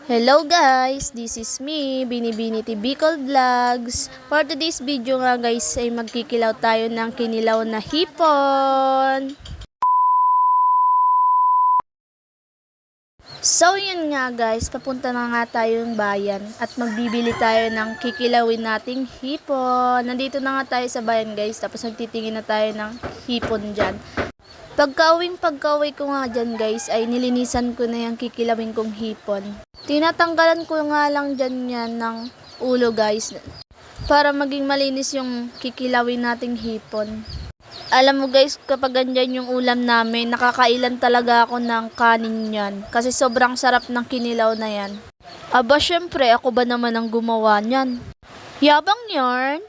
Hello guys, this is me, Binibini Bicol Vlogs. For today's video nga guys ay magkikilaw tayo ng kinilaw na hipon. So yun nga guys, papunta na nga tayong bayan at magbibili tayo ng kikilawin nating hipon. Nandito na nga tayo sa bayan guys, tapos nagtitingin na tayo ng hipon dyan. Pagka-uwi ko nga dyan guys ay nilinisan ko na yung kikilawin kong hipon. Tinatanggalan ko nga lang dyan yan ng ulo guys para maging malinis yung kikilawin nating hipon. Alam mo guys, kapag ganyan yung ulam namin, nakakailan talaga ako ng kanin yan kasi sobrang sarap ng kinilaw na yan. Aba syempre, ako ba naman ang gumawa niyan? Yabang yarn!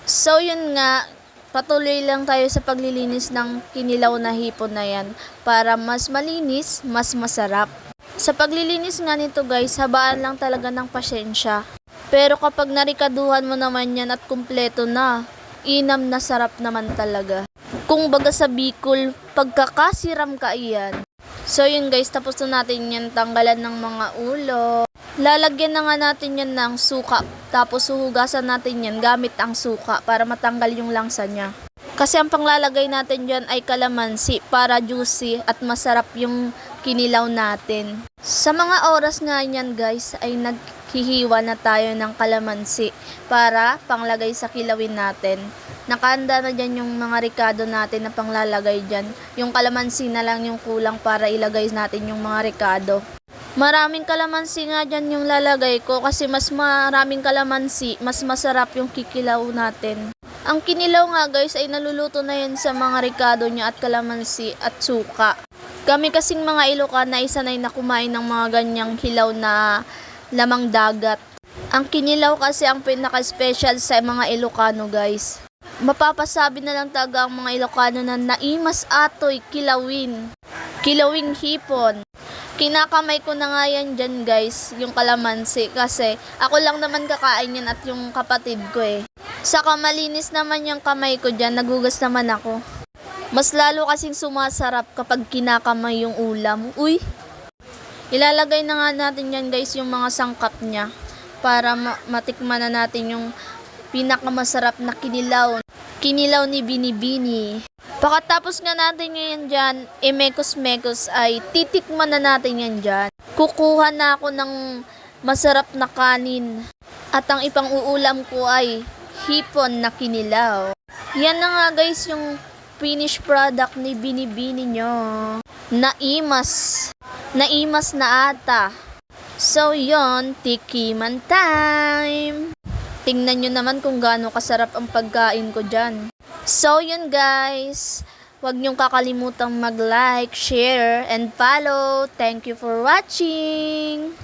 So yun nga, patuloy lang tayo sa paglilinis ng kinilaw na hipon na yan para mas malinis, mas masarap. Sa paglilinis nga nito guys, habaan lang talaga ng pasyensya. Pero kapag narikaduhan mo naman yan at kumpleto na, inam na sarap naman talaga. Kung baga sa Bicol, pagkakasiram ka iyan. So yun guys, tapos na natin yan tanggalan ng mga ulo. Lalagyan na nga natin yan ng suka. Tapos huhugasan natin yan gamit ang suka para matanggal yung langsa niya. Kasi ang panglalagay natin dyan ay kalamansi para juicy at masarap yung kinilaw natin. Sa mga oras nga yan guys ay naghihiwa na tayo ng kalamansi para panglagay sa kilawin natin. Nakahanda na dyan yung mga ricado natin na panglalagay dyan. Yung kalamansi na lang yung kulang para ilagay natin yung mga ricado. Maraming kalamansi nga dyan yung lalagay ko kasi mas maraming kalamansi, mas masarap yung kikilaw natin. Ang kinilaw nga guys ay naluluto na yan sa mga ricado niya at kalamansi at suka. Kami kasing mga Ilocano ay sanay na kumain ng mga ganyang hilaw na lamang dagat. Ang kinilaw kasi ang pinaka-special sa mga Ilocano guys. Mapapasabi na lang talaga ang mga Ilocano na naimas atoy kilawin. Kilawing hipon. Kinakamay ko na nga yan dyan guys, yung kalamansi. Kasi ako lang naman kakain yan at yung kapatid ko eh. Saka malinis naman yung kamay ko dyan, nagugas naman ako. Mas lalo kasing sumasarap kapag kinakamay yung ulam. Uy! Ilalagay na nga natin yan guys yung mga sangkap niya. Para matikman na natin yung pinakamasarap na kinilaw. Kinilaw ni Binibini. Pagkatapos nga natin ngayon dyan, mekos-mekos ay titikman na natin yan dyan. Kukuha na ako ng masarap na kanin. At ang ipang uulam ko ay hipon na kinilaw. Yan na nga guys yung finished product ni Binibini nyo. Naimas. Naimas na ata. So yon, tikiman time. Tingnan nyo naman kung gaano kasarap ang pagkain ko dyan. So yun guys, huwag nyong kakalimutang mag-like, share, and follow. Thank you for watching!